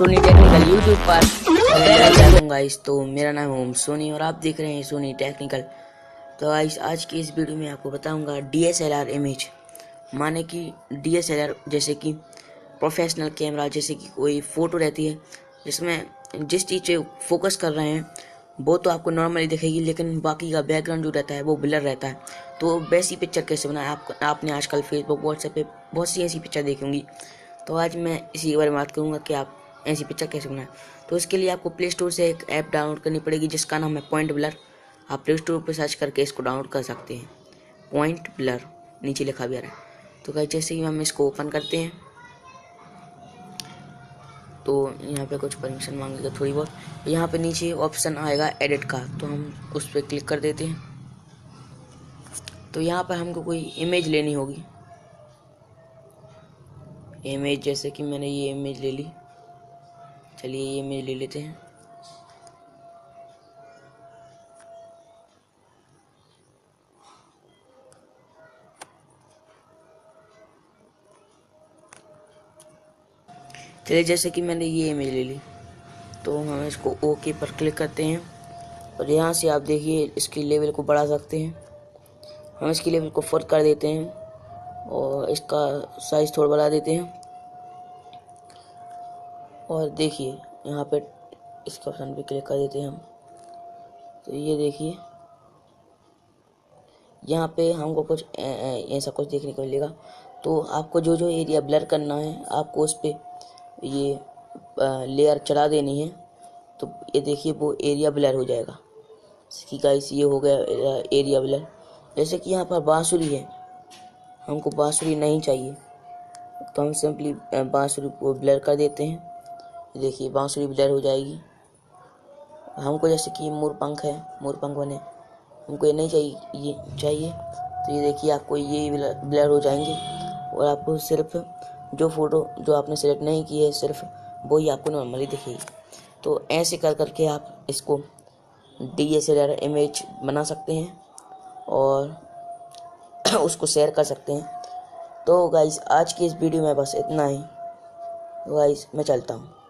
Soni technical YouTube पर। Guys तो मेरा नाम है सोनी और आप देख रहे हैं सोनी टेक्निकल। तो गाइस आज की इस वीडियो में आपको बताऊंगा DSLR इमेज, माने कि DSLR जैसे कि प्रोफेशनल कैमरा, जैसे कि कोई फ़ोटो रहती है जिसमें जिस चीज़ पे फोकस कर रहे हैं वो तो आपको नॉर्मली दिखेगी, लेकिन बाकी का बैकग्राउंड जो रहता है वो ब्लर रहता है। तो वैसी पिक्चर कैसे बनाए? आपने आजकल फेसबुक व्हाट्सएप पे बहुत सी ऐसी पिक्चर देखी होंगी। तो आज मैं इसी के बारे में बात करूँगा कि आप ऐसी पिक्चर कैसे बनाएं। तो इसके लिए आपको प्ले स्टोर से एक ऐप डाउनलोड करनी पड़ेगी जिसका नाम है पॉइंट ब्लर। आप प्ले स्टोर पर सर्च करके इसको डाउनलोड कर सकते हैं। पॉइंट ब्लर नीचे लिखा भी आ रहा है। तो गाइस जैसे ही हम इसको ओपन करते हैं तो यहाँ पे कुछ परमिशन मांगेगा थोड़ी बहुत। यहाँ पे नीचे ऑप्शन आएगा एडिट का, तो हम उस पर क्लिक कर देते हैं। तो यहाँ पर हमको कोई इमेज लेनी होगी। इमेज जैसे कि मैंने ये इमेज ले ली, चलिए ये इमेज ले लेते हैं। चलिए जैसे कि मैंने ये इमेज ले ली, तो हम इसको ओके पर क्लिक करते हैं और यहाँ से आप देखिए इसकी लेवल को बढ़ा सकते हैं। हम इसकी लेवल को 4 कर देते हैं और इसका साइज थोड़ा बढ़ा देते हैं। और देखिए यहाँ पे इसके ऑप्शन पे क्लिक कर देते हैं हम। तो ये देखिए यहाँ पे हमको कुछ ऐसा कुछ देखने को मिलेगा। तो आपको जो जो एरिया ब्लर करना है आपको उस पर ये लेयर चढ़ा देनी है। तो ये देखिए वो एरिया ब्लर हो जाएगा। कि गाइस ये हो गया एरिया ब्लर। जैसे कि यहाँ पर बांसुरी है, हमको बांसुरी नहीं चाहिए तो हम सिंपली बांसुरी को ब्लर कर देते हैं। देखिए बांसुरी ब्लर हो जाएगी। हमको जैसे कि मोर पंख है, मोर पंख बने, हमको ये नहीं चाहिए, ये चाहिए। तो ये देखिए आपको ये ब्लर हो जाएंगे और आपको सिर्फ जो फ़ोटो जो आपने सेलेक्ट नहीं की है सिर्फ वही आपको नॉर्मली दिखेगी। तो ऐसे कर करके आप इसको DSLR इमेज बना सकते हैं और उसको शेयर कर सकते हैं। तो गाइस आज की इस वीडियो में बस इतना ही। तो गाइस मैं चलता हूँ।